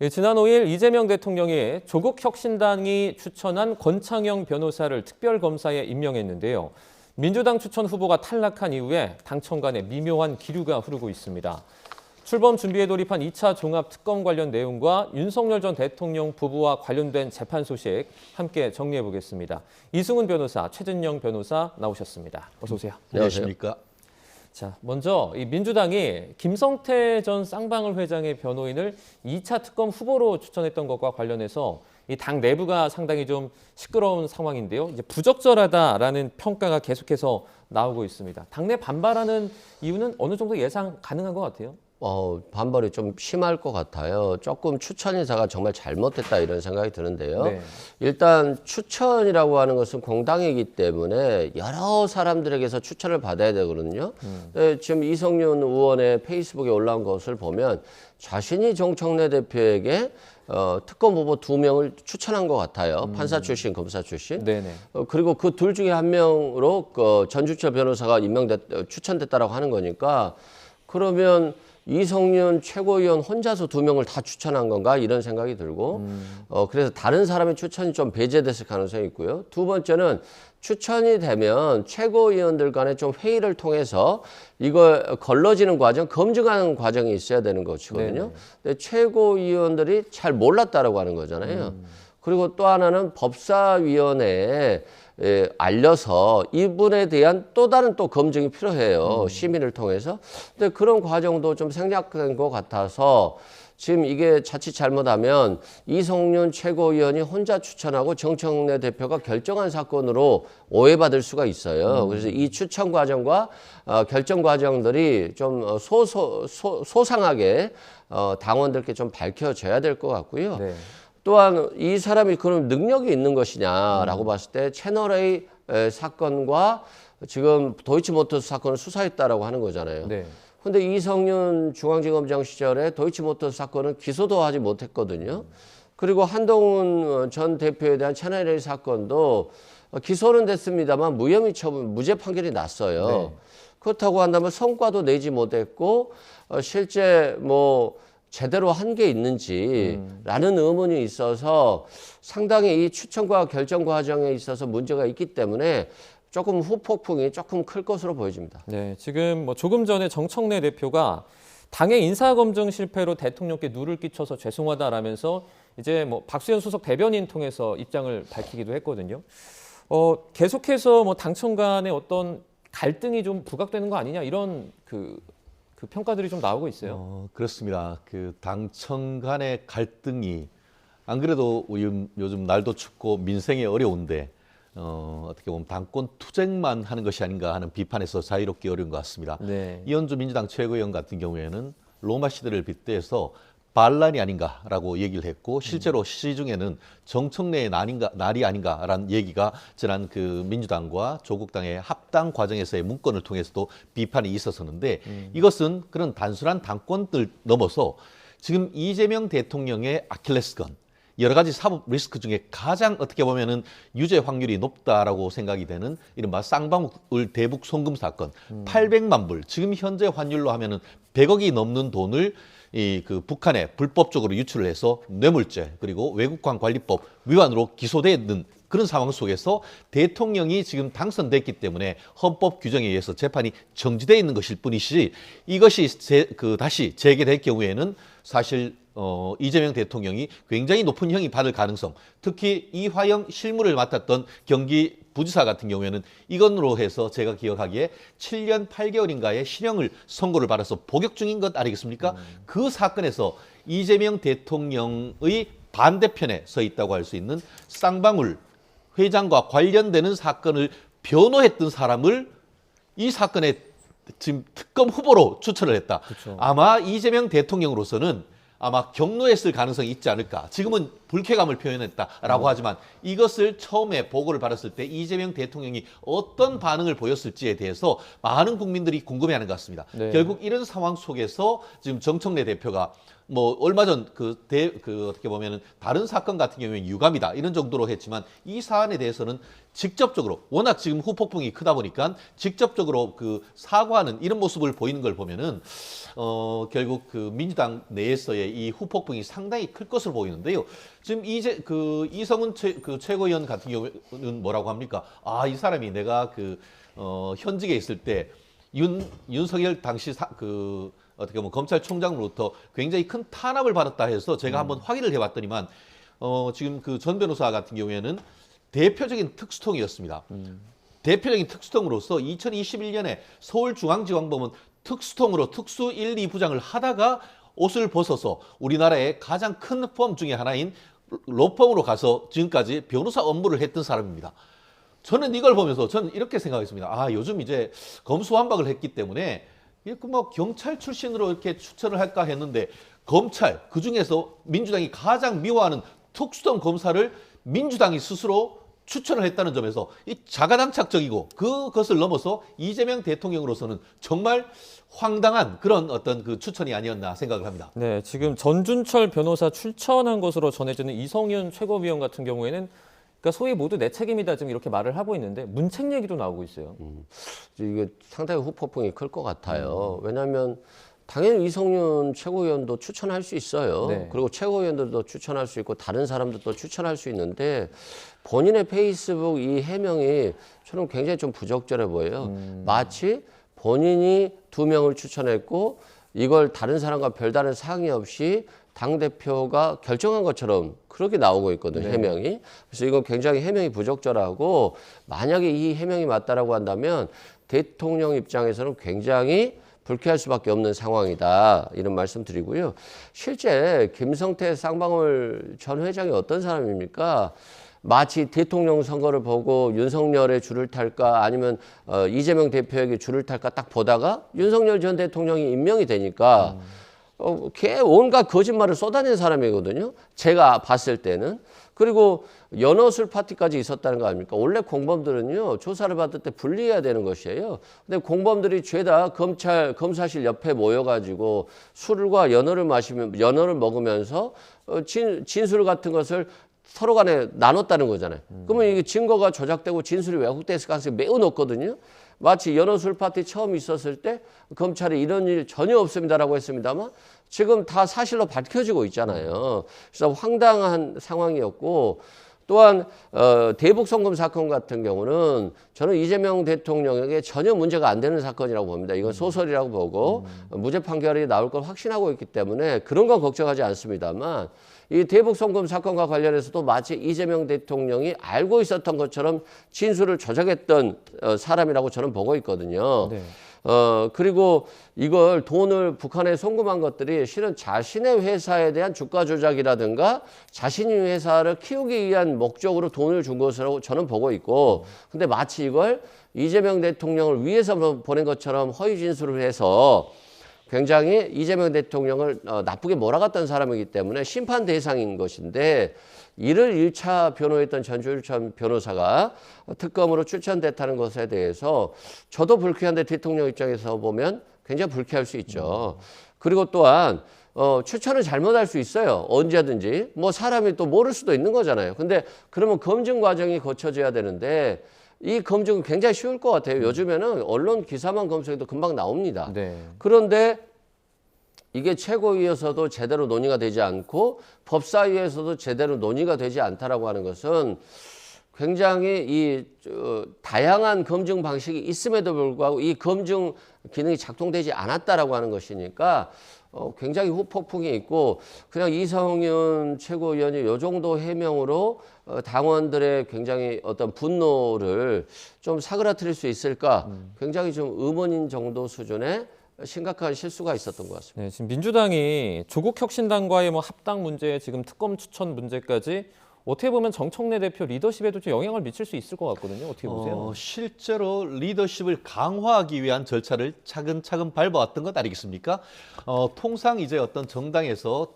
예, 지난 5일 이재명 대통령이 조국혁신당이 추천한 권창영 변호사를 특별검사에 임명했는데요. 민주당 추천 후보가 탈락한 이후에 당청 간에 미묘한 기류가 흐르고 있습니다. 출범 준비에 돌입한 2차 종합특검 관련 내용과 윤석열 전 대통령 부부와 관련된 재판 소식 함께 정리해 보겠습니다. 이승훈 변호사, 최진영 변호사 나오셨습니다. 어서 오세요. 안녕하십니까. 자, 먼저 이 민주당이 김성태 전 쌍방울 회장의 변호인을 2차 특검 후보로 추천했던 것과 관련해서 이 당 내부가 상당히 좀 시끄러운 상황인데요. 이제 부적절하다라는 평가가 계속해서 나오고 있습니다. 당내 반발하는 이유는 어느 정도 예상 가능한 것 같아요. 반발이 좀 심할 것 같아요. 조금 추천 인사가 정말 잘못됐다 이런 생각이 드는데요. 네. 일단 추천이라고 하는 것은 공당이기 때문에 여러 사람들에게서 추천을 받아야 되거든요. 네, 지금 이성윤 의원의 페이스북에 올라온 것을 보면 자신이 정청래 대표에게 특검 후보 2명을 추천한 것 같아요. 판사 출신, 검사 출신. 네네. 그리고 그 둘 중에 한 명으로 전주철 변호사가 추천됐다라고 하는 거니까 그러면 이성윤 최고위원 혼자서 2명을 다 추천한 건가 이런 생각이 들고 그래서 다른 사람의 추천이 좀 배제됐을 가능성이 있고요. 두 번째는 추천이 되면 최고위원들 간에 좀 회의를 통해서 이거 걸러지는 과정, 검증하는 과정이 있어야 되는 것이거든요. 근데 최고위원들이 잘 몰랐다라고 하는 거잖아요. 그리고 또 하나는 법사위원회에 알려서 이분에 대한 또 다른 또 검증이 필요해요. 시민을 통해서. 근데 그런 과정도 좀 생략된 것 같아서 지금 이게 자칫 잘못하면 이성윤 최고위원이 혼자 추천하고 정청래 대표가 결정한 사건으로 오해받을 수가 있어요. 그래서 이 추천 과정과 결정 과정들이 좀 소상하게 당원들께 좀 밝혀져야 될 것 같고요. 네. 또한 이 사람이 그럼 능력이 있는 것이냐라고 봤을 때 채널A 사건과 지금 도이치모터스 사건을 수사했다라고 하는 거잖아요. 네. 근데 이성윤 중앙지검장 시절에 도이치모터스 사건은 기소도 하지 못했거든요. 그리고 한동훈 전 대표에 대한 채널A 사건도 기소는 됐습니다만 무죄 판결이 났어요. 네. 그렇다고 한다면 성과도 내지 못했고 실제 제대로 한 게 있는지라는 의문이 있어서 상당히 이 추천과 결정 과정에 있어서 문제가 있기 때문에 조금 후폭풍이 조금 클 것으로 보여집니다. 네, 지금 조금 전에 정청래 대표가 당의 인사검증 실패로 대통령께 누를 끼쳐서 죄송하다라면서 이제 박수현 수석 대변인 통해서 입장을 밝히기도 했거든요. 계속해서 당청 간의 어떤 갈등이 좀 부각되는 거 아니냐 이런 그 평가들이 좀 나오고 있어요. 그렇습니다. 그 당청 간의 갈등이 안 그래도 요즘 날도 춥고 민생이 어려운데 어떻게 보면 당권 투쟁만 하는 것이 아닌가 하는 비판에서 자유롭기 어려운 것 같습니다. 네. 이현주 민주당 최고위원 같은 경우에는 로마 시대를 빗대서 반란이 아닌가라고 얘기를 했고 실제로 시중에는 정청래의 날이 아닌가라는 얘기가 지난 그 민주당과 조국당의 합당 과정에서의 문건을 통해서도 비판이 있었었는데 이것은 그런 단순한 당권들 넘어서 지금 이재명 대통령의 아킬레스건 여러 가지 사법 리스크 중에 가장 어떻게 보면은 유죄 확률이 높다라고 생각이 되는 이른바 쌍방울 대북 송금 사건 800만 불 지금 현재 환율로 하면은 100억이 넘는 돈을 그 북한에 불법적으로 유출을 해서 뇌물죄 그리고 외국관 관리법 위반으로 기소되는 그런 상황 속에서 대통령이 지금 당선됐기 때문에 헌법 규정에 의해서 재판이 정지되어 있는 것일 뿐이지 이것이 다시 재개될 경우에는 사실 이재명 대통령이 굉장히 높은 형이 받을 가능성, 특히 이화영 실무를 맡았던 경기 부지사 같은 경우에는 이건으로 해서 제가 기억하기에 7년 8개월인가의 실형을 선고를 받아서 복역 중인 것 아니겠습니까? 그 사건에서 이재명 대통령의 반대편에 서 있다고 할 수 있는 쌍방울 회장과 관련되는 사건을 변호했던 사람을 이 사건에 지금 특검 후보로 추천을 했다. 그렇죠. 아마 이재명 대통령으로서는 아마 경로했을 가능성이 있지 않을까. 지금은 불쾌감을 표현했다라고 하지만 이것을 처음에 보고를 받았을 때 이재명 대통령이 어떤 반응을 보였을지에 대해서 많은 국민들이 궁금해하는 것 같습니다. 네. 결국 이런 상황 속에서 지금 정청래 대표가 뭐 얼마 전 그 어떻게 보면은 다른 사건 같은 경우에 유감이다 이런 정도로 했지만 이 사안에 대해서는 직접적으로 워낙 지금 후폭풍이 크다 보니까 직접적으로 그 사과하는 이런 모습을 보이는 걸 보면은 결국 그 민주당 내에서의 이 후폭풍이 상당히 클 것으로 보이는데요. 지금 이제 그 이성은 최고위원 같은 경우는 뭐라고 합니까? 아, 이 사람이 내가 현직에 있을 때 윤석열 당시 어떻게 보면 검찰총장으로부터 굉장히 큰 탄압을 받았다 해서 제가 한번 확인을 해봤더니만 지금 그 전 변호사 같은 경우에는 대표적인 특수통이었습니다. 대표적인 특수통으로서 2021년에 서울중앙지방법원 특수통으로 특수 1, 2부장을 하다가 옷을 벗어서 우리나라의 가장 큰 펌 중에 하나인 로펌으로 가서 지금까지 변호사 업무를 했던 사람입니다. 저는 이걸 보면서 저는 이렇게 생각했습니다. 아, 요즘 이제 검수완박을 했기 때문에 이렇게 뭐 경찰 출신으로 이렇게 추천을 할까 했는데 검찰 그중에서 민주당이 가장 미워하는 특수통 검사를 민주당이 스스로 추천을 했다는 점에서 이 자가당착적이고 그것을 넘어서 이재명 대통령으로서는 정말 황당한 그런 어떤 그 추천이 아니었나 생각을 합니다. 네, 지금 전준철 변호사 출천한 것으로 전해지는 이성윤 최고위원 같은 경우에는 그러니까 소위 모두 내 책임이다 지금 이렇게 말을 하고 있는데 문책 얘기도 나오고 있어요. 이게 상당히 후폭풍이 클 것 같아요. 왜냐하면 당연히 이성윤 최고위원도 추천할 수 있어요. 네. 그리고 최고위원들도 추천할 수 있고 다른 사람들도 추천할 수 있는데 본인의 페이스북 이 해명이 저는 굉장히 좀 부적절해 보여요. 마치 본인이 2명을 추천했고 이걸 다른 사람과 별다른 상의 없이 당대표가 결정한 것처럼 그렇게 나오고 있거든요. 네. 해명이. 그래서 이건 굉장히 해명이 부적절하고 만약에 이 해명이 맞다라고 한다면 대통령 입장에서는 굉장히 불쾌할 수밖에 없는 상황이다. 이런 말씀 드리고요. 실제 김성태 쌍방울 전 회장이 어떤 사람입니까? 마치 대통령 선거를 보고 윤석열의 줄을 탈까 아니면 이재명 대표에게 줄을 탈까 딱 보다가 윤석열 전 대통령이 임명이 되니까 걔 온갖 거짓말을 쏟아낸 사람이거든요. 제가 봤을 때는. 그리고 연어술 파티까지 있었다는 거 아닙니까? 원래 공범들은요, 조사를 받을 때 분리해야 되는 것이에요. 근데 공범들이 죄다 검사실 옆에 모여가지고 술과 연어를 먹으면서 진술 같은 것을 서로 간에 나눴다는 거잖아요. 그러면 이게 증거가 조작되고 진술이 왜곡됐을 가능성이 매우 높거든요. 마치 연어술 파티 처음 있었을 때 검찰이 이런 일 전혀 없습니다라고 했습니다만 지금 다 사실로 밝혀지고 있잖아요. 그래서 황당한 상황이었고 또한 대북 송금 사건 같은 경우는 저는 이재명 대통령에게 전혀 문제가 안 되는 사건이라고 봅니다. 이건 소설이라고 보고 무죄 판결이 나올 걸 확신하고 있기 때문에 그런 건 걱정하지 않습니다만 이 대북 송금 사건과 관련해서도 마치 이재명 대통령이 알고 있었던 것처럼 진술을 조작했던 사람이라고 저는 보고 있거든요. 네. 그리고 이걸 돈을 북한에 송금한 것들이 실은 자신의 회사에 대한 주가 조작이라든가 자신이 회사를 키우기 위한 목적으로 돈을 준 것으로 저는 보고 있고 근데 마치 이걸 이재명 대통령을 위해서 보낸 것처럼 허위 진술을 해서 굉장히 이재명 대통령을 나쁘게 몰아갔던 사람이기 때문에 심판 대상인 것인데 이를 1차 변호했던 전주일천 변호사가 특검으로 추천됐다는 것에 대해서 저도 불쾌한데 대통령 입장에서 보면 굉장히 불쾌할 수 있죠. 그리고 또한 추천을 잘못할 수 있어요. 언제든지. 뭐 사람이 또 모를 수도 있는 거잖아요. 근데 그러면 검증 과정이 거쳐져야 되는데 이 검증은 굉장히 쉬울 것 같아요. 요즘에는 언론 기사만 검색해도 금방 나옵니다. 네. 그런데 이게 최고위에서도 제대로 논의가 되지 않고 법사위에서도 제대로 논의가 되지 않다라고 하는 것은 굉장히 다양한 검증 방식이 있음에도 불구하고 이 검증 기능이 작동되지 않았다라고 하는 것이니까 굉장히 후폭풍이 있고 그냥 이성윤 최고위원이 이 정도 해명으로 당원들의 굉장히 어떤 분노를 좀 사그라뜨릴 수 있을까 굉장히 좀 의문인 정도 수준의 심각한 실수가 있었던 것 같습니다. 네, 지금 민주당이 조국 혁신당과의 뭐 합당 문제, 지금 특검 추천 문제까지 어떻게 보면 정청래 대표 리더십에도 좀 영향을 미칠 수 있을 것 같거든요. 어떻게 보세요? 실제로 리더십을 강화하기 위한 절차를 차근차근 밟아왔던 것 아니겠습니까? 통상 이제 어떤 정당에서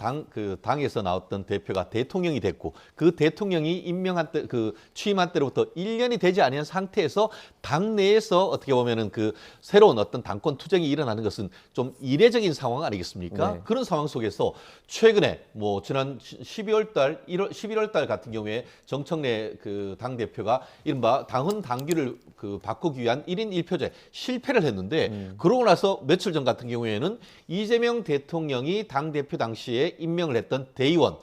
당에서 나왔던 대표가 대통령이 됐고 그 대통령이 임명한 때 취임한 때로부터 1년이 되지 않은 상태에서 당 내에서 어떻게 보면은 그 새로운 어떤 당권 투쟁이 일어나는 것은 좀 이례적인 상황 아니겠습니까? 네. 그런 상황 속에서 최근에 뭐 지난 11월 달 같은 경우에 정청래 당 대표가 이른바 당헌 당규를 바꾸기 위한 1인 1표제 실패를 했는데 그러고 나서 며칠 전 같은 경우에는 이재명 대통령이 당 대표 당시에 임명을 했던 대의원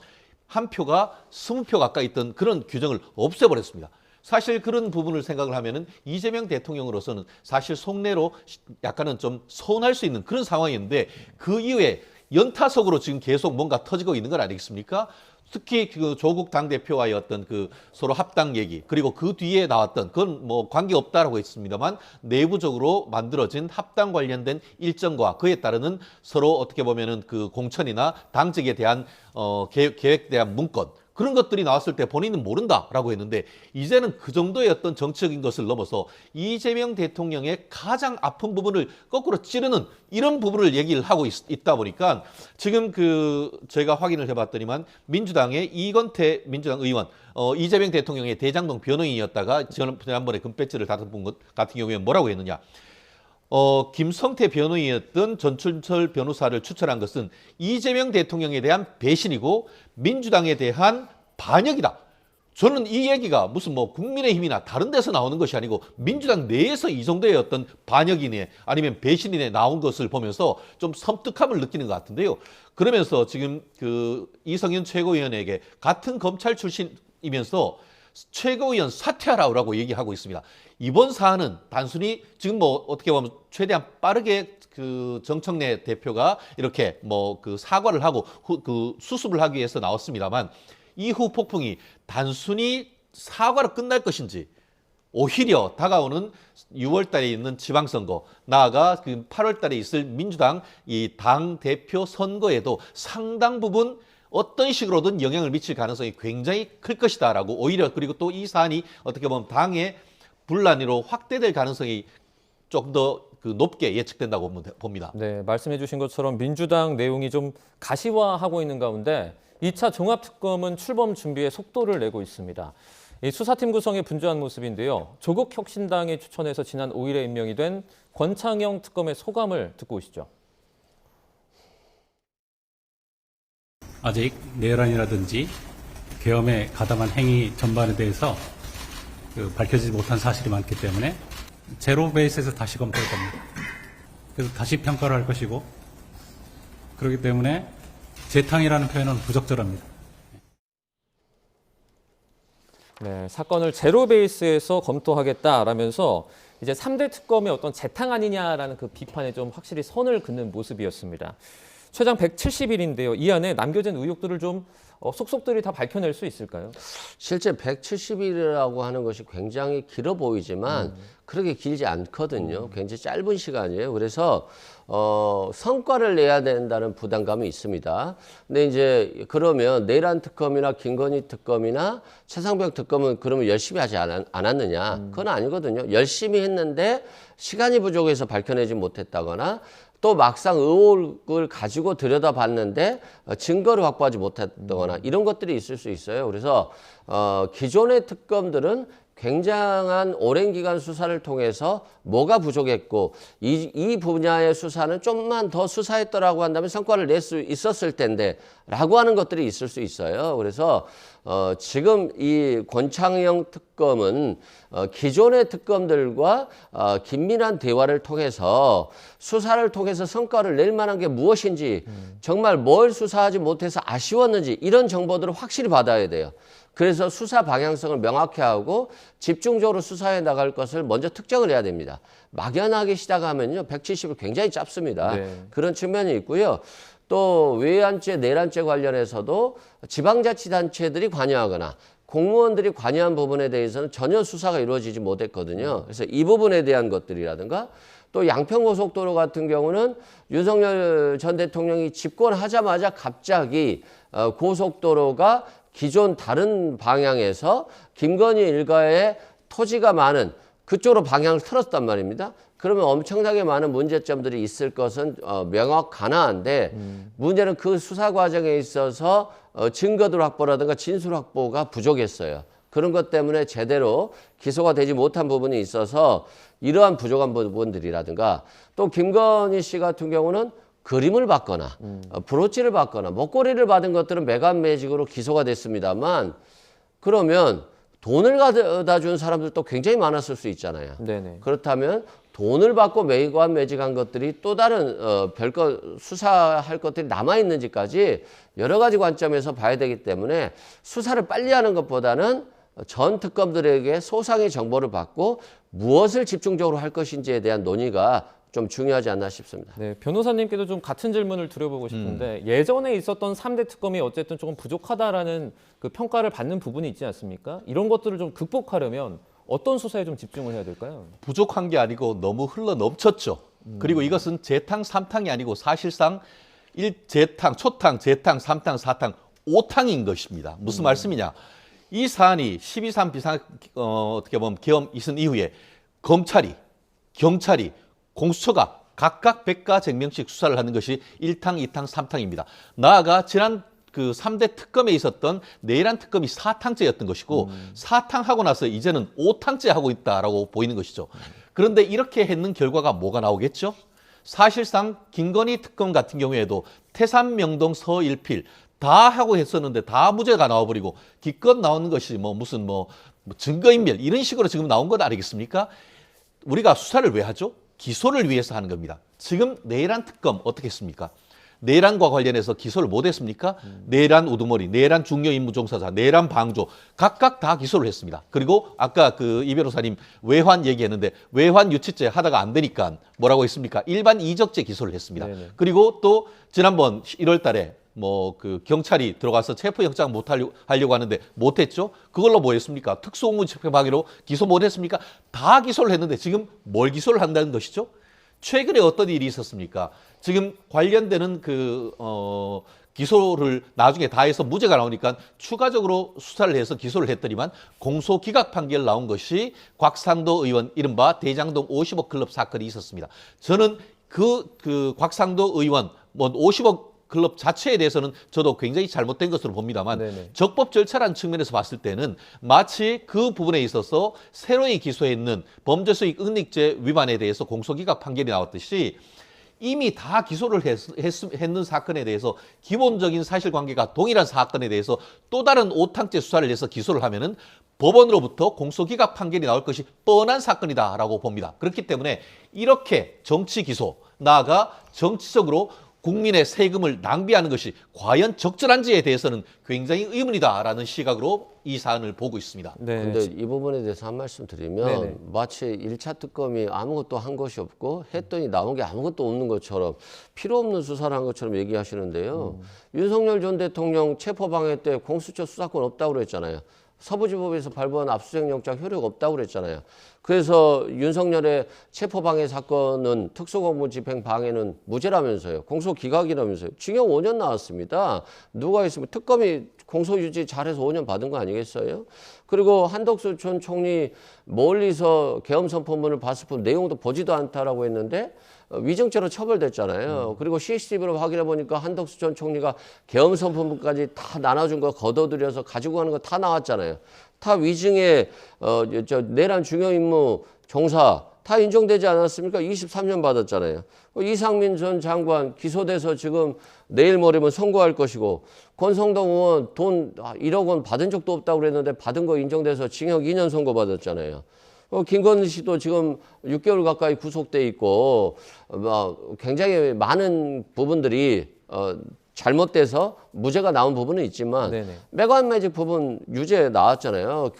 한 표가 20표 가까이 있던 그런 규정을 없애버렸습니다. 사실 그런 부분을 생각을 하면은 이재명 대통령으로서는 사실 속내로 약간은 좀 서운할 수 있는 그런 상황이었는데 그 이후에 연타석으로 지금 계속 뭔가 터지고 있는 건 아니겠습니까? 특히 그 조국 당대표와의 어떤 서로 합당 얘기, 그리고 그 뒤에 나왔던, 그건 뭐 관계없다라고 했습니다만, 내부적으로 만들어진 합당 관련된 일정과 그에 따르는 서로 어떻게 보면은 공천이나 당직에 대한, 계획에 대한 문건, 그런 것들이 나왔을 때 본인은 모른다라고 했는데 이제는 그 정도의 어떤 정치적인 것을 넘어서 이재명 대통령의 가장 아픈 부분을 거꾸로 찌르는 이런 부분을 얘기를 하고 있다 보니까 지금 제가 확인을 해봤더니만 민주당의 이건태 민주당 의원 이재명 대통령의 대장동 변호인이었다가 지난번에 금배지를 받은 분 같은 경우에 뭐라고 했느냐. 김성태 변호인이었던 전춘철 변호사를 추천한 것은 이재명 대통령에 대한 배신이고 민주당에 대한 반역이다. 저는 이 얘기가 무슨 뭐 국민의힘이나 다른 데서 나오는 것이 아니고 민주당 내에서 이 정도의 어떤 반역이네 아니면 배신이네 나온 것을 보면서 좀 섬뜩함을 느끼는 것 같은데요. 그러면서 지금 이성윤 최고위원에게 같은 검찰 출신이면서 최고위원 사퇴하라고 얘기하고 있습니다. 이번 사안은 단순히 지금 뭐 어떻게 보면 최대한 빠르게 정청래 대표가 이렇게 사과를 하고 수습을 하기 위해서 나왔습니다만 이후 폭풍이 단순히 사과로 끝날 것인지 오히려 다가오는 6월 달에 있는 지방선거, 나아가 8월 달에 있을 민주당 이 당 대표 선거에도 상당 부분 어떤 식으로든 영향을 미칠 가능성이 굉장히 클 것이다라고 오히려 그리고 또 이 사안이 어떻게 보면 당의 분란으로 확대될 가능성이 조금 더 높게 예측된다고 봅니다. 네, 말씀해 주신 것처럼 민주당 내용이 좀 가시화하고 있는 가운데 2차 종합특검은 출범 준비에 속도를 내고 있습니다. 이 수사팀 구성에 분주한 모습인데요. 조국 혁신당이 추천해서 지난 5일에 임명이 된 권창영 특검의 소감을 듣고 오시죠. 아직 내란이라든지 계엄에 가담한 행위 전반에 대해서 밝혀지지 못한 사실이 많기 때문에 제로 베이스에서 다시 검토할 겁니다. 그래서 다시 평가를 할 것이고 그렇기 때문에 재탕이라는 표현은 부적절합니다. 네, 사건을 제로 베이스에서 검토하겠다라면서 이제 3대 특검의 어떤 재탕 아니냐라는 그 비판에 좀 확실히 선을 긋는 모습이었습니다. 최장 170일인데요. 이 안에 남겨진 의혹들을 좀 속속들이 다 밝혀낼 수 있을까요? 실제 170일이라고 하는 것이 굉장히 길어 보이지만 그렇게 길지 않거든요. 굉장히 짧은 시간이에요. 그래서 성과를 내야 된다는 부담감이 있습니다. 근데 이제 그러면 내란 특검이나 김건희 특검이나 최상병 특검은 그러면 열심히 하지 않았느냐? 그건 아니거든요. 열심히 했는데 시간이 부족해서 밝혀내지 못했다거나 또 막상 의혹을 가지고 들여다봤는데 증거를 확보하지 못했다거나 이런 것들이 있을 수 있어요. 그래서 기존의 특검들은 굉장한 오랜 기간 수사를 통해서 뭐가 부족했고 이 분야의 수사는 좀만 더 수사했더라고 한다면 성과를 낼 수 있었을 텐데 라고 하는 것들이 있을 수 있어요. 그래서 지금 이 권창영 특검은 기존의 특검들과 긴밀한 대화를 통해서 수사를 통해서 성과를 낼 만한 게 무엇인지 정말 뭘 수사하지 못해서 아쉬웠는지 이런 정보들을 확실히 받아야 돼요. 그래서 수사 방향성을 명확히 하고 집중적으로 수사해 나갈 것을 먼저 특정을 해야 됩니다. 막연하게 시작하면요, 170일 굉장히 짧습니다. 네. 그런 측면이 있고요. 또 외환죄, 내란죄 관련해서도 지방자치단체들이 관여하거나 공무원들이 관여한 부분에 대해서는 전혀 수사가 이루어지지 못했거든요. 그래서 이 부분에 대한 것들이라든가 또 양평고속도로 같은 경우는 윤석열 전 대통령이 집권하자마자 갑자기 고속도로가 기존 다른 방향에서 김건희 일가의 토지가 많은 그쪽으로 방향을 틀었단 말입니다. 그러면 엄청나게 많은 문제점들이 있을 것은 명확하나한데 문제는 그 수사 과정에 있어서 증거들 확보라든가 진술 확보가 부족했어요. 그런 것 때문에 제대로 기소가 되지 못한 부분이 있어서 이러한 부족한 부분들이라든가 또 김건희 씨 같은 경우는 그림을 받거나 브로치를 받거나 목걸이를 받은 것들은 매간매직으로 기소가 됐습니다만 그러면 돈을 가져다 준 사람들도 굉장히 많았을 수 있잖아요. 네네. 그렇다면 돈을 받고 매간매직한 것들이 또 다른 별거 수사할 것들이 남아있는지까지 여러 가지 관점에서 봐야 되기 때문에 수사를 빨리 하는 것보다는 전 특검들에게 소상의 정보를 받고 무엇을 집중적으로 할 것인지에 대한 논의가 좀 중요하지 않나 싶습니다. 네, 변호사님께도 좀 같은 질문을 드려보고 싶은데 예전에 있었던 3대 특검이 어쨌든 조금 부족하다라는 그 평가를 받는 부분이 있지 않습니까? 이런 것들을 좀 극복하려면 어떤 수사에 좀 집중을 해야 될까요? 부족한 게 아니고 너무 흘러 넘쳤죠. 그리고 이것은 재탕, 삼탕이 아니고 사실상 재탕, 초탕, 재탕, 삼탕, 사탕, 오탕인 것입니다. 무슨 말씀이냐? 이 사안이 12.3 비상 어떻게 보면 계엄 있은 이후에 검찰이, 경찰이, 공수처가 각각 백가쟁명씩 수사를 하는 것이 1탕, 2탕, 3탕입니다. 나아가 지난 그 3대 특검에 있었던 내란 특검이 4탕째였던 것이고 4탕 하고 나서 이제는 5탕째 하고 있다라고 보이는 것이죠. 그런데 이렇게 했는 결과가 뭐가 나오겠죠? 사실상 김건희 특검 같은 경우에도 태산, 명동, 서일필 다 하고 했었는데 다 무죄가 나와버리고 기껏 나오는 것이 무슨 증거인멸 이런 식으로 지금 나온 것 아니겠습니까? 우리가 수사를 왜 하죠? 기소를 위해서 하는 겁니다. 지금 내란 특검 어떻게 했습니까? 내란과 관련해서 기소를 못 했습니까? 내란 우두머리, 내란 중요임무 종사자, 내란 방조 각각 다 기소를 했습니다. 그리고 아까 그 이 변호사님 외환 얘기했는데 외환 유치죄 하다가 안 되니까 뭐라고 했습니까? 일반 이적죄 기소를 했습니다. 네네. 그리고 또 지난번 1월 달에 그 경찰이 들어가서 체포영장 못 하려고 하는데 못했죠. 그걸로 뭐 했습니까? 특수공무집행방해로 기소 못 했습니까? 다 기소를 했는데 지금 뭘 기소를 한다는 것이죠? 최근에 어떤 일이 있었습니까? 지금 관련되는 기소를 나중에 다 해서 무죄가 나오니까 추가적으로 수사를 해서 기소를 했더니만 공소기각 판결 나온 것이 곽상도 의원 이른바 대장동 50억 클럽 사건이 있었습니다. 저는 그 곽상도 의원 50억 클럽 자체에 대해서는 저도 굉장히 잘못된 것으로 봅니다만 네네. 적법 절차라는 측면에서 봤을 때는 마치 그 부분에 있어서 새로이 기소했는 범죄수익 은닉죄 위반에 대해서 공소기각 판결이 나왔듯이 이미 다 기소를 했는 사건에 대해서 기본적인 사실관계가 동일한 사건에 대해서 또 다른 5탕째 수사를 해서 기소를 하면은 법원으로부터 공소기각 판결이 나올 것이 뻔한 사건이다라고 봅니다. 그렇기 때문에 이렇게 정치 기소, 나아가 정치적으로 국민의 세금을 낭비하는 것이 과연 적절한지에 대해서는 굉장히 의문이다라는 시각으로 이 사안을 보고 있습니다. 네. 근데 이 부분에 대해서 한 말씀 드리면 네네. 마치 1차 특검이 아무것도 한 것이 없고 했더니 나온 게 아무것도 없는 것처럼 필요 없는 수사를 한 것처럼 얘기하시는데요. 윤석열 전 대통령 체포방해 때 공수처 수사권 없다고 그랬잖아요. 서부지법에서 발부한 압수수색 영장 효력 없다고 그랬잖아요. 그래서 윤석열의 체포방해 사건은 특수공무집행방해는 무죄라면서요. 공소기각이라면서요. 징역 5년 나왔습니다. 누가 있으면 특검이 공소유지 잘해서 5년 받은 거 아니겠어요? 그리고 한덕수 전 총리 멀리서 계엄선포문을 봤을 뿐 내용도 보지도 않다라고 했는데 위증죄로 처벌됐잖아요. 그리고 CCTV로 확인해 보니까 한덕수 전 총리가 계엄선포문까지 다 나눠준 거 걷어들여서 가지고 가는 거 다 나왔잖아요. 다 위증에 내란 중요임무 종사 다 인정되지 않았습니까? 23년 받았잖아요. 이상민 전 장관 기소돼서 지금 내일 모레면 선고할 것이고 권성동 의원 돈 1억 원 받은 적도 없다고 그랬는데 받은 거 인정돼서 징역 2년 선고받았잖아요. 김건희 씨도 지금 6개월 가까이 구속돼 있고 굉장히 많은 부분들이 잘못돼서 무죄가 나온 부분은 있지만 매관매직 부분 유죄 나왔잖아요.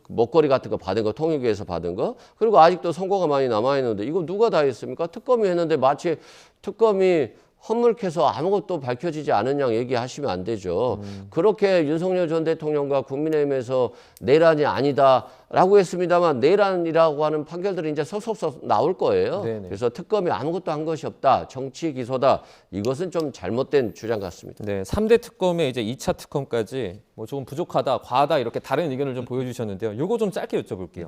목걸이 같은 거 받은 거 통일교에서 받은 거 그리고 아직도 선고가 많이 남아 있는데 이거 누가 다 했습니까? 특검이 했는데 마치 특검이 헛물켜서 아무것도 밝혀지지 않은 양 얘기하시면 안 되죠. 그렇게 윤석열 전 대통령과 국민의힘에서 내란이 아니다라고 했습니다만 내란이라고 하는 판결들이 이제 속속속 나올 거예요. 네네. 그래서 특검이 아무것도 한 것이 없다. 정치 기소다. 이것은 좀 잘못된 주장 같습니다. 네, 3대 특검의 이제 2차 특검까지 뭐 조금 부족하다, 과하다 이렇게 다른 의견을 좀 보여주셨는데요. 요거 좀 짧게 여쭤볼게요.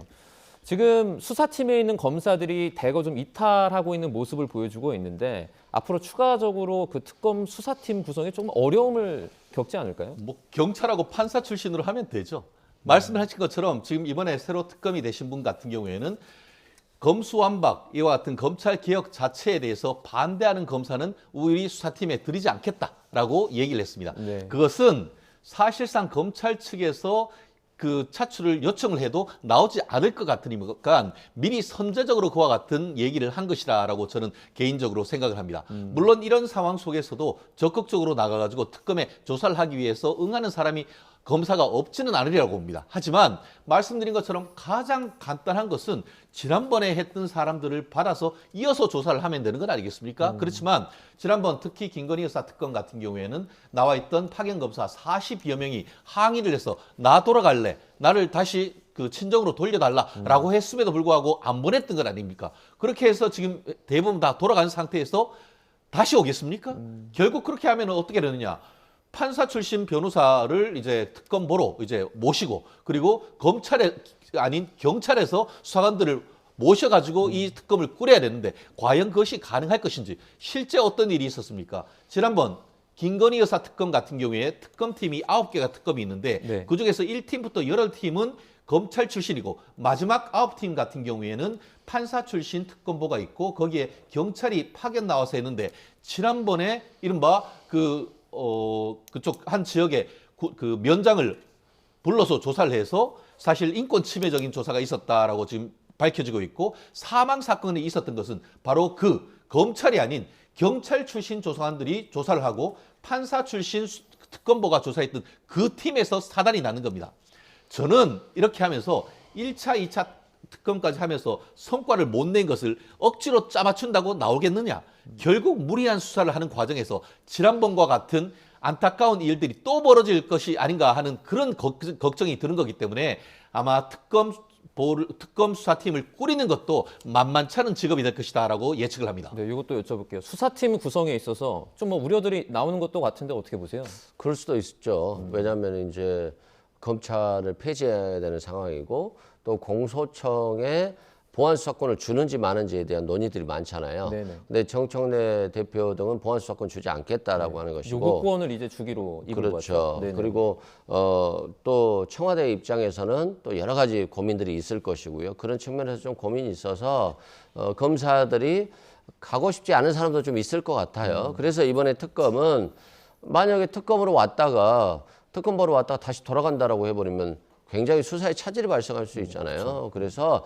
지금 수사팀에 있는 검사들이 대거 좀 이탈하고 있는 모습을 보여주고 있는데 앞으로 추가적으로 그 특검 수사팀 구성에 좀 어려움을 겪지 않을까요? 뭐 경찰하고 판사 출신으로 하면 되죠. 말씀하신 것처럼 지금 이번에 새로 특검이 되신 분 같은 경우에는 검수완박 이와 같은 검찰 개혁 자체에 대해서 반대하는 검사는 우리 수사팀에 들이지 않겠다라고 얘기를 했습니다. 네. 그것은 사실상 검찰 측에서 그 차출을 요청을 해도 나오지 않을 것 같으니까 미리 선제적으로 그와 같은 얘기를 한 것이라고 저는 개인적으로 생각을 합니다. 물론 이런 상황 속에서도 적극적으로 나가가지고 특검에 조사를 하기 위해서 응하는 사람이 검사가 없지는 않으리라고 봅니다. 하지만 말씀드린 것처럼 가장 간단한 것은 지난번에 했던 사람들을 받아서 이어서 조사를 하면 되는 건 아니겠습니까? 그렇지만 지난번 특히 김건희 여사 특검 같은 경우에는 나와 있던 파견검사 40여 명이 항의를 해서 나 돌아갈래, 나를 다시 그 친정으로 돌려달라라고 했음에도 불구하고 안 보냈던 건 아닙니까? 그렇게 해서 지금 대부분 다 돌아간 상태에서 다시 오겠습니까? 결국 그렇게 하면 어떻게 되느냐? 판사 출신 변호사를 이제 특검보로 이제 모시고 그리고 검찰에 아닌 경찰에서 수사관들을 모셔가지고 이 특검을 꾸려야 되는데 과연 그것이 가능할 것인지 실제 어떤 일이 있었습니까? 지난번 김건희 여사 특검 같은 경우에 특검팀이 9개가 특검이 있는데 네. 그중에서 1팀부터 8팀은 검찰 출신이고 마지막 9팀 같은 경우에는 판사 출신 특검보가 있고 거기에 경찰이 파견 나와서 했는데 지난번에 이른바 그쪽 한 지역에 그 면장을 불러서 조사를 해서 사실 인권 침해적인 조사가 있었다라고 지금 밝혀지고 있고 사망 사건이 있었던 것은 바로 그 검찰이 아닌 경찰 출신 조사관들이 조사를 하고 판사 출신 특검보가 조사했던 그 팀에서 사단이 나는 겁니다. 저는 이렇게 하면서 1차, 2차 특검까지 하면서 성과를 못 낸 것을 억지로 짜맞춘다고 나오겠느냐. 결국 무리한 수사를 하는 과정에서 지난번과 같은 안타까운 일들이 또 벌어질 것이 아닌가 하는 그런 걱정이 드는 거기 때문에 아마 특검 수사팀을 꾸리는 것도 만만치 않은 직업이 될 것이다라고 예측을 합니다. 네, 이것도 여쭤볼게요. 수사팀 구성에 있어서 좀 뭐 우려들이 나오는 것도 같은데 어떻게 보세요? 그럴 수도 있죠. 왜냐하면 이제 검찰을 폐지해야 되는 상황이고 또 공소청에 보안수사권을 주는지 마는지에 대한 논의들이 많잖아요. 네네. 근데 정청래 대표 등은 보안수사권 주지 않겠다라고 하는 것이고. 요구권을 이제 주기로 입은 것 그렇죠. 같아요. 네네. 그리고 또 청와대 입장에서는 또 여러 가지 고민들이 있을 것이고요. 그런 측면에서 좀 고민이 있어서 검사들이 가고 싶지 않은 사람도 좀 있을 것 같아요. 그래서 이번에 특검은 만약에 특검으로 왔다가 특검보러 왔다가 다시 돌아간다라고 해버리면 굉장히 수사에 차질이 발생할 수 있잖아요. 그래서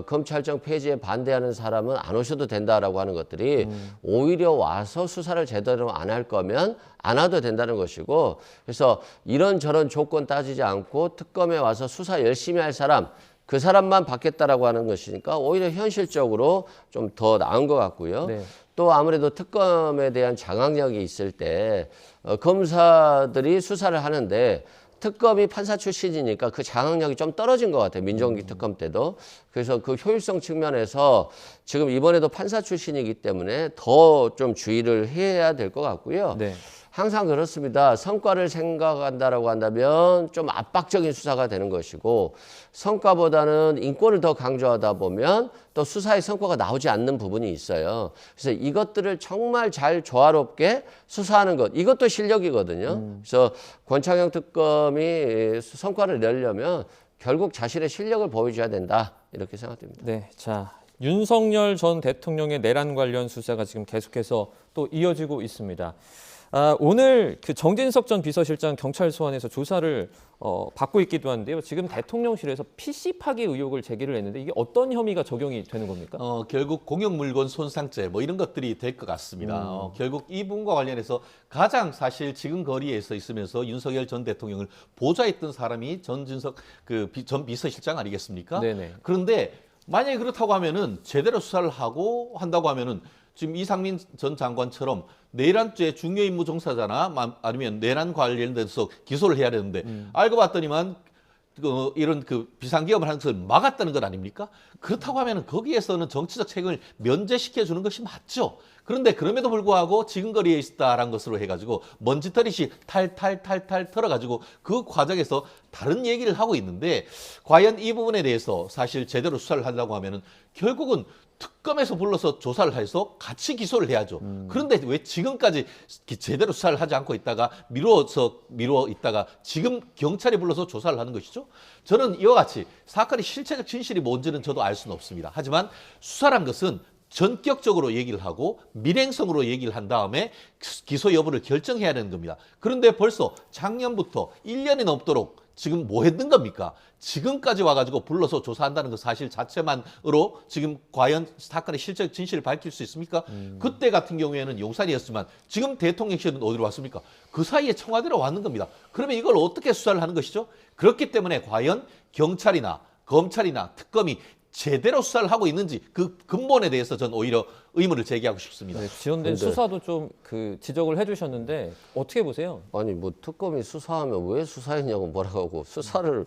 검찰청 폐지에 반대하는 사람은 안 오셔도 된다라고 하는 것들이 오히려 와서 수사를 제대로 안 할 거면 안 와도 된다는 것이고 그래서 이런저런 조건 따지지 않고 특검에 와서 수사 열심히 할 사람 그 사람만 받겠다라고 하는 것이니까 오히려 현실적으로 좀 더 나은 것 같고요. 네. 또 아무래도 특검에 대한 장악력이 있을 때 검사들이 수사를 하는데 특검이 판사 출신이니까 그 장악력이 좀 떨어진 것 같아요. 민정기 특검 때도. 그래서 그 효율성 측면에서 지금 이번에도 판사 출신이기 때문에 더 좀 주의를 해야 될 것 같고요. 네. 항상 그렇습니다. 성과를 생각한다라고 한다면 좀 압박적인 수사가 되는 것이고 성과보다는 인권을 더 강조하다 보면 또 수사의 성과가 나오지 않는 부분이 있어요. 그래서 이것들을 정말 잘 조화롭게 수사하는 것 이것도 실력이거든요. 그래서 권창형 특검이 성과를 내려면 결국 자신의 실력을 보여줘야 된다 이렇게 생각됩니다. 네, 자 윤석열 전 대통령의 내란 관련 수사가 지금 계속해서 또 이어지고 있습니다. 오늘 그 정진석 전 비서실장 경찰 소환에서 조사를 받고 있기도 한데요. 지금 대통령실에서 PC 파기 의혹을 제기를 했는데 이게 어떤 혐의가 적용이 되는 겁니까? 결국 공용물건 손상죄 뭐 이런 것들이 될 것 같습니다. 결국 이 부분과 관련해서 가장 사실 지금 거리에서 있으면서 윤석열 전 대통령을 보좌했던 사람이 전진석 전 비서실장 아니겠습니까? 네네. 그런데 만약에 그렇다고 하면은 제대로 수사를 하고 한다고 하면은 지금 이상민 전 장관처럼 내란죄 중요임무 종사자나 아니면 내란 관련돼서 기소를 해야 되는데 알고 봤더니만 이런 비상계엄을 하는 것을 막았다는 것 아닙니까? 그렇다고 하면 거기에서는 정치적 책임을 면제시켜 주는 것이 맞죠. 그런데 그럼에도 불구하고 지근거리에 있다라는 것으로 해가지고 먼지털이시 탈탈탈탈 털어가지고 그 과정에서 다른 얘기를 하고 있는데 과연 이 부분에 대해서 사실 제대로 수사를 하려고 하면은 결국은 특검에서 불러서 조사를 해서 같이 기소를 해야죠. 그런데 왜 지금까지 제대로 수사를 하지 않고 있다가 미루어 있다가 지금 경찰이 불러서 조사를 하는 것이죠? 저는 이와 같이 사건의 실체적 진실이 뭔지는 저도 알 수는 없습니다. 하지만 수사란 것은 전격적으로 얘기를 하고 밀행성으로 얘기를 한 다음에 기소 여부를 결정해야 되는 겁니다. 그런데 벌써 작년부터 1년이 넘도록 지금 뭐 했는 겁니까? 지금까지 와가지고 불러서 조사한다는 그 사실 자체만으로 지금 과연 사건의 실체적 진실을 밝힐 수 있습니까? 그때 같은 경우에는 용산이었지만 지금 대통령실은 어디로 왔습니까? 그 사이에 청와대로 왔는 겁니다. 그러면 이걸 어떻게 수사를 하는 것이죠? 그렇기 때문에 과연 경찰이나 검찰이나 특검이 제대로 수사를 하고 있는지 그 근본에 대해서 저는 오히려 의문을 제기하고 싶습니다. 네, 지연된 수사도 좀 지적을 해주셨는데 어떻게 보세요? 아니 뭐 특검이 수사하면 왜 수사했냐고 뭐라고 하고 수사를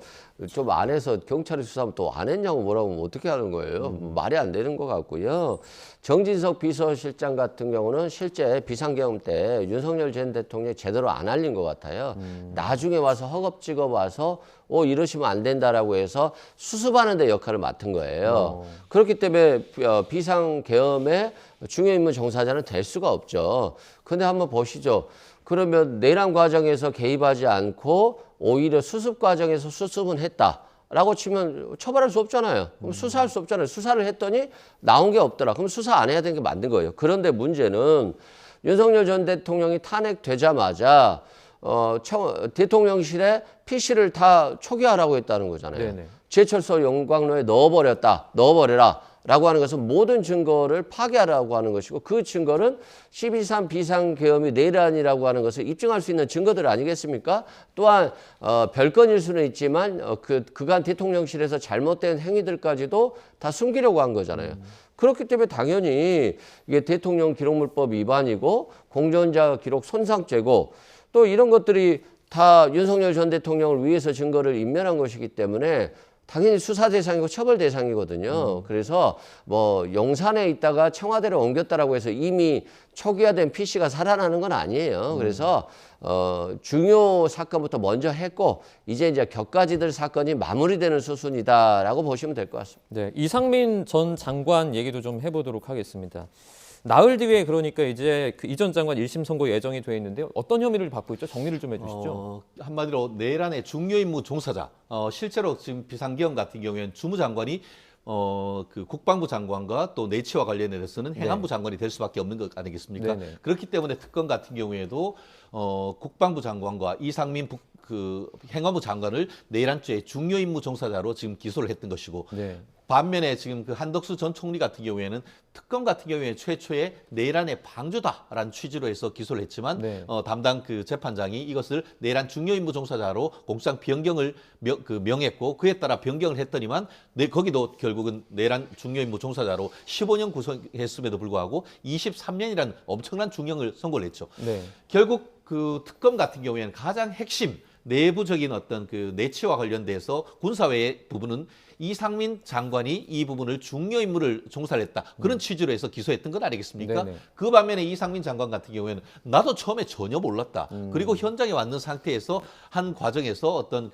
좀 안 해서 경찰이 수사하면 또 안 했냐고 뭐라고 하면 어떻게 하는 거예요? 말이 안 되는 것 같고요. 정진석 비서실장 같은 경우는 실제 비상계엄 때 윤석열 전 대통령이 제대로 안 알린 것 같아요. 나중에 와서 허겁지겁 와서 이러시면 안 된다라고 해서 수습하는 데 역할을 맡은 거예요. 그렇기 때문에 비상계엄에 중요임무 종사자는 될 수가 없죠. 근데 한번 보시죠. 그러면 내란 과정에서 개입하지 않고 오히려 수습 과정에서 수습은 했다라고 치면 처벌할 수 없잖아요. 그럼 수사할 수 없잖아요. 수사를 했더니 나온 게 없더라. 그럼 수사 안 해야 되는 게 맞는 거예요. 그런데 문제는 윤석열 전 대통령이 탄핵되자마자 대통령실에 PC를 다 초기화하라고 했다는 거잖아요. 네네. 제철소 용광로에 넣어버려라 라고 하는 것은 모든 증거를 파괴하라고 하는 것이고 그 증거는 12.3 비상계엄이 내란이라고 하는 것을 입증할 수 있는 증거들 아니겠습니까? 또한 별건일 수는 있지만 그간 대통령실에서 잘못된 행위들까지도 다 숨기려고 한 거잖아요. 그렇기 때문에 당연히 이게 대통령 기록물법 위반이고 공전자 기록 손상죄고 또 이런 것들이 다 윤석열 전 대통령을 위해서 증거를 인멸한 것이기 때문에 당연히 수사 대상이고 처벌 대상이거든요. 그래서 뭐 용산에 있다가 청와대로 옮겼다라고 해서 이미 초기화된 PC가 살아나는 건 아니에요. 그래서 중요 사건부터 먼저 했고 이제 격가지들 사건이 마무리되는 수순이다라고 보시면 될 것 같습니다. 네, 이상민 전 장관 얘기도 좀 해보도록 하겠습니다. 나흘 뒤에 그러니까 이제 이 전 장관 1심 선고 예정이 돼 있는데요. 어떤 혐의를 받고 있죠? 정리를 좀 해주시죠. 한마디로 내란의 중요임무 종사자. 실제로 지금 비상계엄 같은 경우에는 주무장관이 그 국방부 장관과 또 내치와 관련해서는 행안부 장관이 될 수밖에 없는 것 아니겠습니까? 네네. 그렇기 때문에 특검 같은 경우에도 국방부 장관과 이상민 행안부 장관을 내란죄 중요임무 종사자로 지금 기소를 했던 것이고 네. 반면에 지금 그 한덕수 전 총리 같은 경우에는 특검 같은 경우에 최초의 내란의 방조다라는 취지로 해서 기소를 했지만 네. 담당 그 재판장이 이것을 내란 중요임무 종사자로 공소장 변경을 명했고 그에 따라 변경을 했더니만 거기도 결국은 내란 중요임무 종사자로 15년 구성했음에도 불구하고 23년이라는 엄청난 중형을 선고를 했죠. 네. 결국 그 특검 같은 경우에는 가장 핵심 내부적인 어떤 그 내치와 관련돼서 군사외의 부분은 이상민 장관이 이 부분을 중요 임무를 종사를 했다. 그런 취지로 해서 기소했던 건 아니겠습니까? 네네. 그 반면에 이상민 장관 같은 경우에는 나도 처음에 전혀 몰랐다. 그리고 현장에 왔는 상태에서 한 과정에서 어떤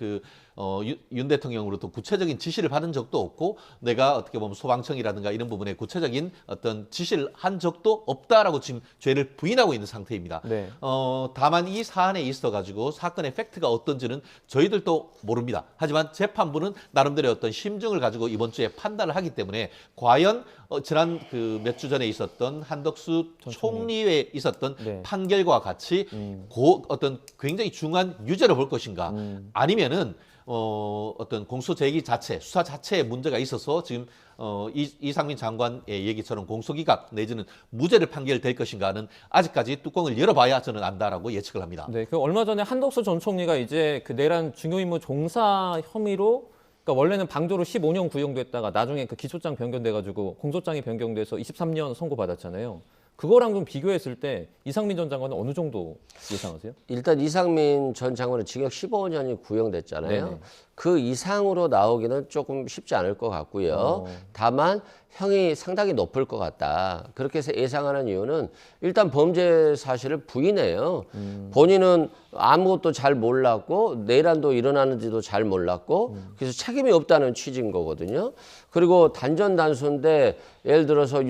윤 대통령으로부터 구체적인 지시를 받은 적도 없고 내가 어떻게 보면 소방청이라든가 이런 부분에 구체적인 어떤 지시를 한 적도 없다라고 지금 죄를 부인하고 있는 상태입니다. 네. 다만 이 사안에 있어가지고 사건의 팩트가 어떤지는 저희들도 모릅니다. 하지만 재판부는 나름대로 어떤 심증을 가지고 이번 주에 판단을 하기 때문에 과연 지난 몇 주 전에 있었던 한덕수 총리에 있었던 네. 판결과 같이 어떤 굉장히 중요한 유죄를 볼 것인가 아니면은 어떤 공소 제기 자체, 수사 자체에 문제가 있어서 지금 이상민 장관의 얘기처럼 공소기각 내지는 무죄를 판결될 것인가는 아직까지 뚜껑을 열어봐야 저는 안다라고 예측을 합니다. 네, 그 얼마 전에 한덕수 전 총리가 이제 그 내란 중요임무 종사 혐의로 그러니까 원래는 방조로 15년 구형됐다가 나중에 그 기소장 변경돼가지고 공소장이 변경돼서 23년 선고받았잖아요. 그거랑 좀 비교했을 때 이상민 전 장관은 어느 정도 예상하세요? 일단 이상민 전 장관은 징역 15년이 구형됐잖아요. 네네. 그 이상으로 나오기는 조금 쉽지 않을 것 같고요. 다만 형이 상당히 높을 것 같다. 그렇게 해서 예상하는 이유는 일단 범죄 사실을 부인해요. 본인은 아무것도 잘 몰랐고 내란도 일어나는지도 잘 몰랐고 그래서 책임이 없다는 취지인 거거든요. 그리고 단전단수인데 예를 들어서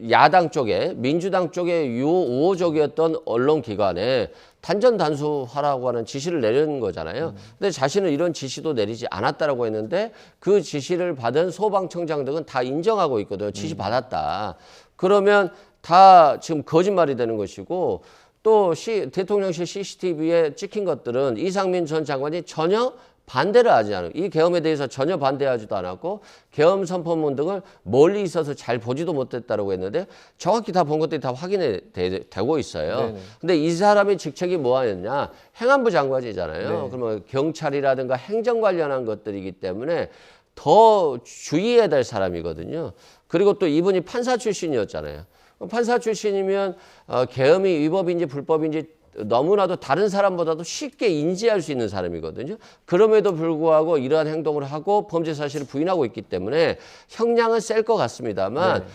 야당 쪽에 민주당 쪽에 우호적이었던 언론기관에 단전단수하라고 하는 지시를 내리는 거잖아요. 근데 자신은 이런 지시도 내리지 않았다라고 했는데 그 지시를 받은 소방청장 등은 다 인정하고 있거든요. 지시 받았다. 그러면 다 지금 거짓말이 되는 것이고 또 대통령실 CCTV에 찍힌 것들은 이상민 전 장관이 전혀 반대를 하지 않고 이 계엄에 대해서 전혀 반대하지도 않았고 계엄 선포문 등을 멀리 있어서 잘 보지도 못했다라고 했는데 정확히 다 본 것들이 다 확인이 되고 있어요. 네네. 근데 이 사람의 직책이 뭐였냐? 행안부 장관이잖아요. 네. 그러면 경찰이라든가 행정 관련한 것들이기 때문에 더 주의해야 될 사람이거든요. 그리고 또 이분이 판사 출신이었잖아요. 판사 출신이면 계엄이 위법인지 불법인지 너무나도 다른 사람보다도 쉽게 인지할 수 있는 사람이거든요. 그럼에도 불구하고 이러한 행동을 하고 범죄 사실을 부인하고 있기 때문에 형량은 셀 것 같습니다만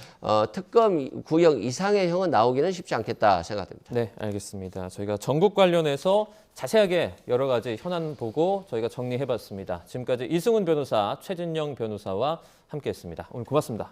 특검 구형 이상의 형은 나오기는 쉽지 않겠다 생각됩니다. 네, 알겠습니다. 저희가 전국 관련해서 자세하게 여러 가지 현안 보고 저희가 정리해봤습니다. 지금까지 이승훈 변호사, 최진영 변호사와 함께했습니다. 오늘 고맙습니다.